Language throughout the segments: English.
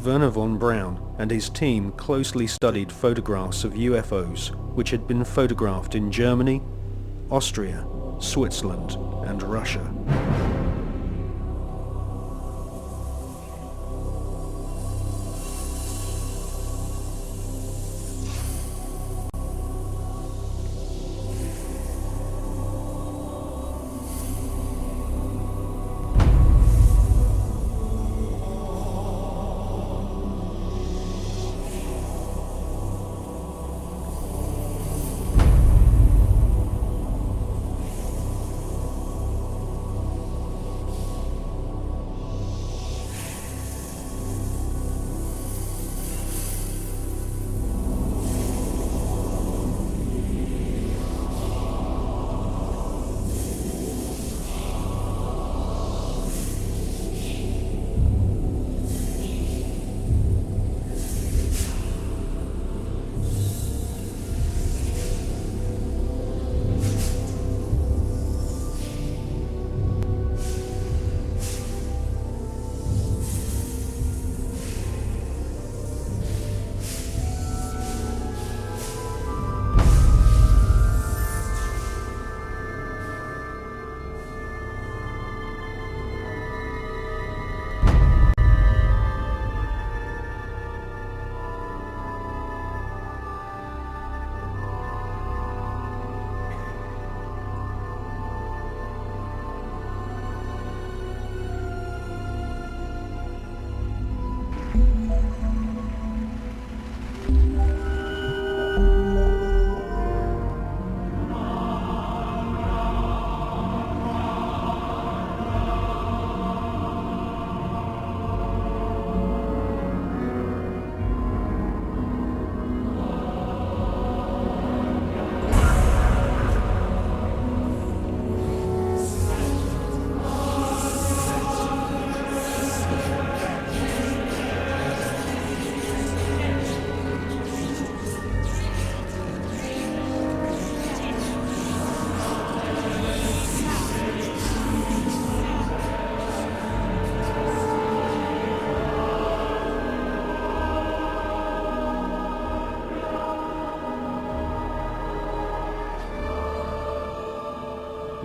Werner von Braun and his team closely studied photographs of UFOs which had been photographed in Germany, Austria, Switzerland, and Russia.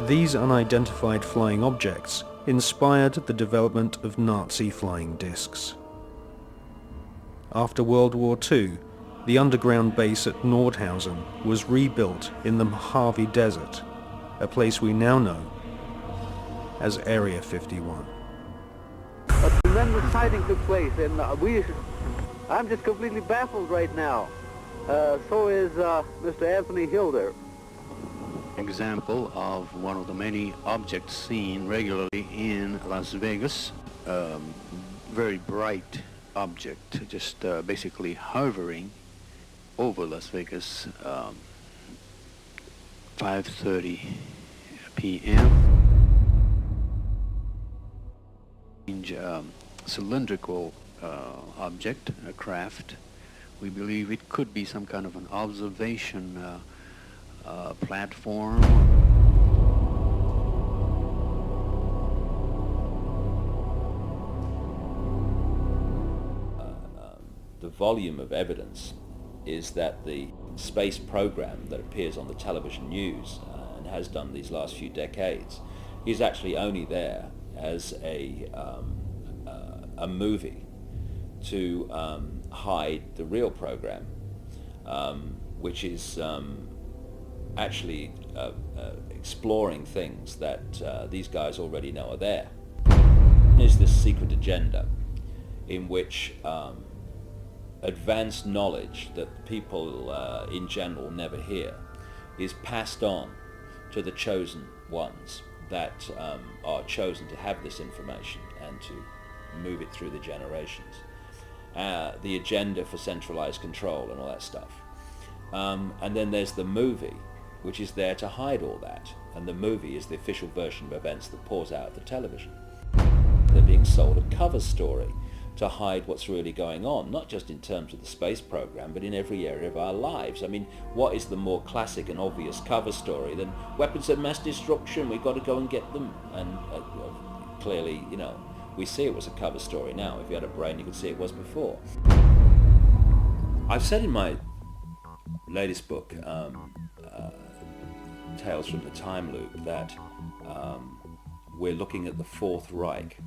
These unidentified flying objects inspired the development of Nazi flying discs. After World War II, the underground base at Nordhausen was rebuilt in the Mojave Desert, a place we now know as Area 51. A tremendous sighting took place, and I'm just completely baffled right now. So is Mr. Anthony Hilder. Example of one of the many objects seen regularly in Las Vegas. Very bright object, just basically hovering over Las Vegas, 5:30 p.m. Cylindrical object, a craft. We believe it could be some kind of an observation platform. The volume of evidence is that the space program that appears on the television news and has done these last few decades is actually only there as a movie to hide the real program, which is actually exploring things that these guys already know are there. There's this secret agenda in which advanced knowledge that people in general never hear is passed on to the chosen ones that are chosen to have this information and to move it through the generations. The agenda for centralized control and all that stuff. And then there's the movie, which is there to hide all that. And the movie is the official version of events that pours out of the television. They're being sold a cover story to hide what's really going on, not just in terms of the space program, but in every area of our lives. I mean, what is the more classic and obvious cover story than weapons of mass destruction, we've got to go and get them? And clearly, you know, we see it was a cover story now. If you had a brain, you could see it was before. I've said in my latest book, Tales from the Time Loop, that we're looking at the Fourth Reich.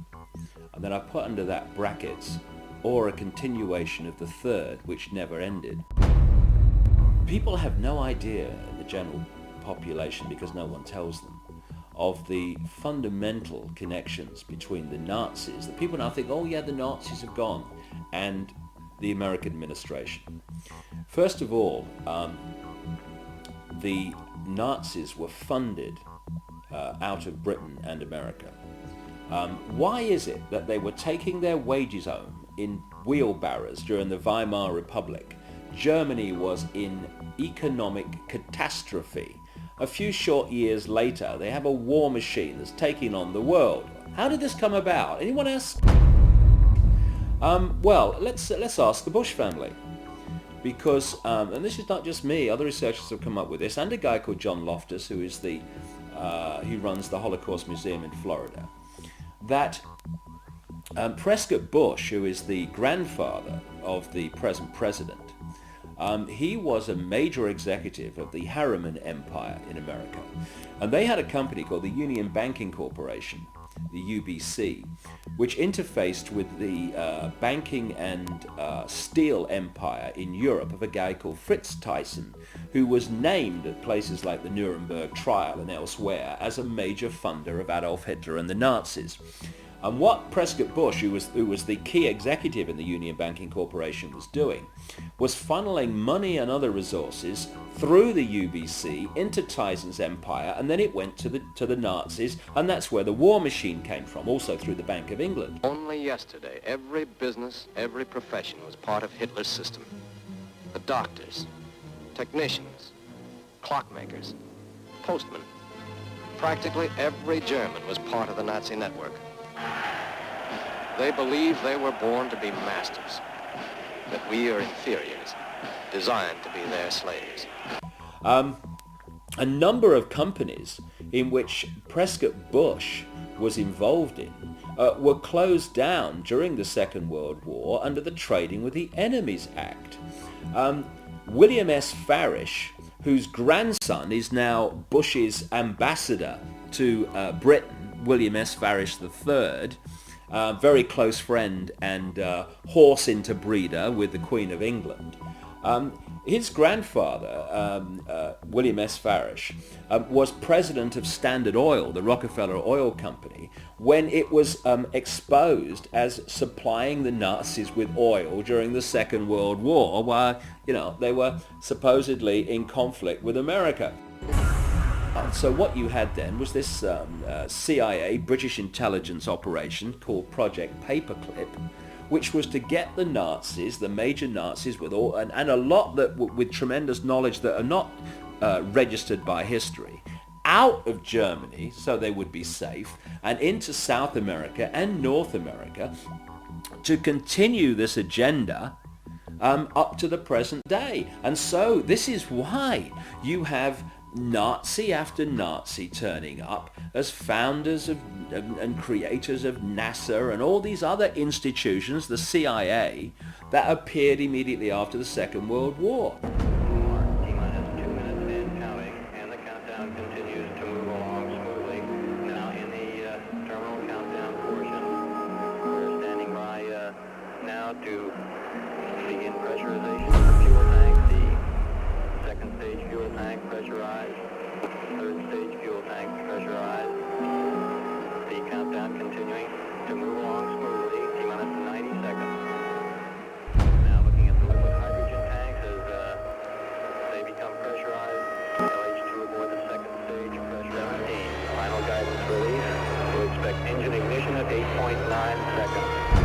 And then I put under that brackets, or a continuation of the Third, which never ended. People have no idea, the general population, because no one tells them, of the fundamental connections between the Nazis. The people now think, oh yeah, the Nazis have gone, and the American administration. First of all, the Nazis were funded out of Britain and America. Why is it that they were taking their wages home in wheelbarrows during the Weimar Republic? Germany was in economic catastrophe. A few short years later, they have a war machine that's taking on the world. How did this come about? Anyone else? Well, let's ask the Bush family. Because, and this is not just me, other researchers have come up with this, and a guy called John Loftus, who is he runs the Holocaust Museum in Florida, that Prescott Bush, who is the grandfather of the present president, he was a major executive of the Harriman Empire in America. And they had a company called the Union Banking Corporation, the UBC, which interfaced with the banking and steel empire in Europe of a guy called Fritz Thyssen, who was named at places like the Nuremberg trial and elsewhere as a major funder of Adolf Hitler and the Nazis. And what Prescott Bush, who was the key executive in the Union Banking Corporation, was doing was funneling money and other resources through the UBC into Thyssen's empire, and then it went to the Nazis, and that's where the war machine came from, also through the Bank of England. Only yesterday, every business, every profession was part of Hitler's system. The doctors, technicians, clockmakers, postmen. Practically every German was part of the Nazi network. They believe they were born to be masters, that we are inferiors, designed to be their slaves. A number of companies in which Prescott Bush was involved in were closed down during the Second World War under the Trading with the Enemies Act. William S. Farish, whose grandson is now Bush's ambassador to Britain, William S. Farish III, very close friend and horse interbreeder with the Queen of England. His grandfather, William S. Farish, was president of Standard Oil, the Rockefeller Oil Company, when it was exposed as supplying the Nazis with oil during the Second World War, while they were supposedly in conflict with America. So what you had then was this CIA, British intelligence operation called Project Paperclip, which was to get the Nazis, the major Nazis, with all and a lot that with tremendous knowledge that are not registered by history, out of Germany so they would be safe, and into South America and North America to continue this agenda up to the present day. And so this is why you have Nazi after Nazi turning up as founders of and creators of NASA and all these other institutions, the CIA, that appeared immediately after the Second World War. T-minus 2 minutes and counting, and the countdown continues to move along smoothly. Now in the terminal countdown portion, we're standing by now to begin pressurization of the fuel tank. The second stage fuel tank pressurized, third stage fuel tank pressurized. The countdown continuing to move along smoothly, T-minus 90 seconds. Now looking at the liquid hydrogen tanks as they become pressurized. LH2 aboard the second stage, pressure 17. Final guidance release. We'll expect engine ignition at 8.9 seconds.